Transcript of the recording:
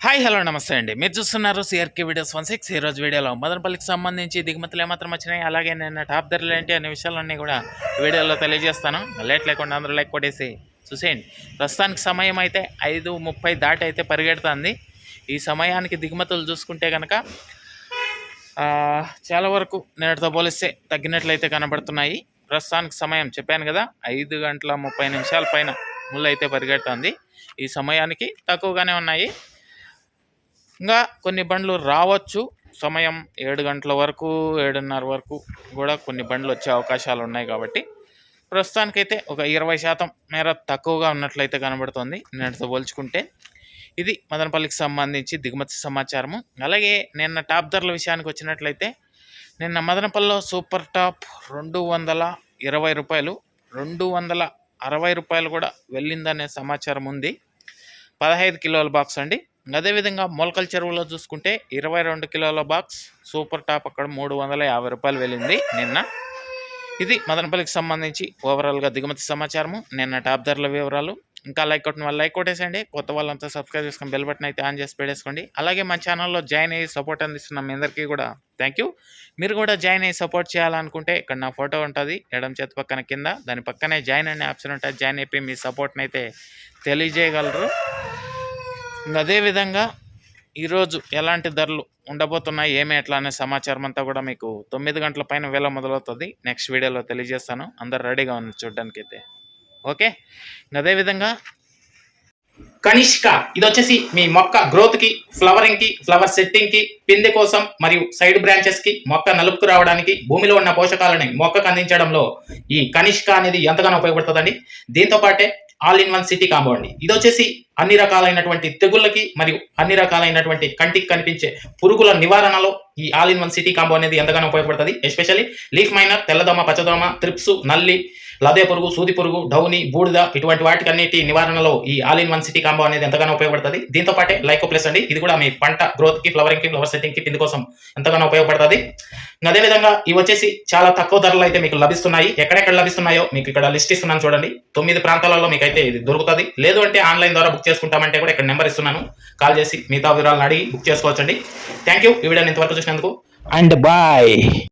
Hi hello నమస్తే అండి. మీరు చూస్తున్నారు సిఆర్కే వీడియోస్ 16. ఈ రోజు వీడియోలో మదనపల్లికి సంబంధించి దిగుమతులు ఏమాత్రం వచ్చినాయి, అలాగే నిన్న టాప్ ధరలు ఏంటి అనే విషయాలన్నీ కూడా వీడియోలో తెలియజేస్తాను. లేట్ లేకుండా అందరూ లైక్ కొట్టేసి చూసేయండి. ప్రస్తుతానికి సమయం అయితే 5:30 దాటి అయితే పరిగెడుతుంది. ఈ సమయానికి దిగుమతులు చూసుకుంటే కనుక చాలా వరకు నిన్నటితో పోలిస్తే తగ్గినట్లయితే కనబడుతున్నాయి. ప్రస్తుతానికి సమయం చెప్పాను కదా, 5:30 పైన ముళ్ళు అయితే పరిగెడుతుంది. ఈ సమయానికి తక్కువగానే ఉన్నాయి. ఇంకా కొన్ని బండ్లు రావచ్చు. సమయం 7 గంటల వరకు, 7:30 వరకు కూడా కొన్ని బండ్లు వచ్చే అవకాశాలు ఉన్నాయి. కాబట్టి ప్రస్తుతానికైతే ఒక 20% మేర తక్కువగా ఉన్నట్లయితే కనబడుతుంది నిన్నటితో పోల్చుకుంటే. ఇది మదనపల్లికి సంబంధించి దిగుమతి సమాచారము. అలాగే నిన్న టాప్ ధరల విషయానికి వచ్చినట్లయితే నిన్న మదనపల్లిలో సూపర్ టాప్ 220 రూపాయలు, 260 రూపాయలు కూడా వెళ్ళిందనే సమాచారం ఉంది. 15 కిలోల బాక్స్ అండి. అదేవిధంగా మొలకల చెరువులో చూసుకుంటే 22 కిలోల బాక్స్ సూపర్ టాప్ అక్కడ 350 రూపాయలు వెళ్ళింది నిన్న. ఇది మదనపల్లికి సంబంధించి ఓవరాల్గా దిగుమతి సమాచారము, నిన్న టాప్ ధరల వివరాలు. ఇంకా లైక్ కొట్టిన వాళ్ళు లైక్ కొట్టేసండి. కొత్త వాళ్ళంతా సబ్స్క్రైబ్ చేసుకొని బెల్ బటన్ అయితే ఆన్ చేసి పెట్టేసుకోండి. అలాగే మన ఛానల్లో జాయిన్ అయ్యి సపోర్ట్ అందిస్తున్న మీ అందరికీ కూడా థ్యాంక్ యూ. మీరు కూడా జాయిన్ అయ్యి సపోర్ట్ చేయాలనుకుంటే ఇక్కడ నా ఫోటో ఉంటుంది ఎడమ చేతి పక్కన కింద, దాని పక్కనే జాయిన్ అనే ఆప్షన్ ఉంటుంది. జాయిన్ అయిపోయి మీ సపోర్ట్ని అయితే తెలియజేయగలరు. అదేవిధంగా ఈరోజు ఎలాంటి ధరలు ఉండబోతున్నాయి, ఏమి ఎట్లా అనే సమాచారం అంతా కూడా మీకు 9 గంటల పైన వేళ మొదలవుతుంది. నెక్స్ట్ వీడియోలో తెలియజేస్తాను. అందరు రెడీగా ఉంది చూడడానికి అయితే. ఓకే, అదేవిధంగా కనిష్క ఇది వచ్చేసి మీ మొక్క గ్రోత్కి, ఫ్లవరింగ్కి, ఫ్లవర్ సెట్టింగ్కి, పిందె కోసం మరియు సైడ్ బ్రాంచెస్కి, మొక్క నలుపుకు రావడానికి, భూమిలో ఉన్న పోషకాలని మొక్కకు అందించడంలో ఈ కనిష్క అనేది ఎంతగానో ఉపయోగపడుతుందండి. దీంతో పాటే all in one city combo అండి. ఇది వచ్చేసి అన్ని రకాలైనటువంటి తెగుళ్ళకి మరియు అన్ని రకాలైనటువంటి కంటికి కనిపించే పురుగుల నివారణలో ఈ all in one city combo అనేది ఎంతగానో ఉపయోగపడుతుంది. ఎస్పెషల్లీ లీఫ్ మైనర్, తెల్లదోమ, పచ్చదోమ, త్రిప్స్, నల్లి, లదే పురుగు, సూది పురుగు, డౌని, బూడిద ఇటువంటి వాటికన్నిటి నివారణలో ఈ all in one city combo అనేది ఎంతగానో ఉపయోగపడుతుంది. దీంతో పాటే లైకో ప్లస్ అండి. ఇది కూడా మీ పంట గ్రోత్ కి, ఫ్లవరింగ్ కి, ఫ్లవర్ సెట్టింగ్ కి, పిండి కోసం ఎంతగానో ఉపయోగపడుతుంది. అదేవిధంగా ఇవి వచ్చేసి చాలా తక్కువ ధరలు అయితే మీకు లభిస్తున్నాయి. ఎక్కడెక్కడ లభిస్తున్నాయో మీకు ఇక్కడ లిస్ట్ ఇస్తున్నాను చూడండి. 9 ప్రాంతాలలో మీకు అయితే ఇది దొరుకుతుంది. లేదు అంటే ఆన్లైన్ ద్వారా బుక్ చేసుకుంటామంటే కూడా ఇక్కడ నెంబర్ ఇస్తున్నాను, కాల్ చేసి మిగతా వివరాలను అడిగి బుక్ చేసుకోవచ్చండి. థ్యాంక్ యూ ఈ వీడియోని ఇంతవరకు చూసినందుకు అండ్ బాయ్.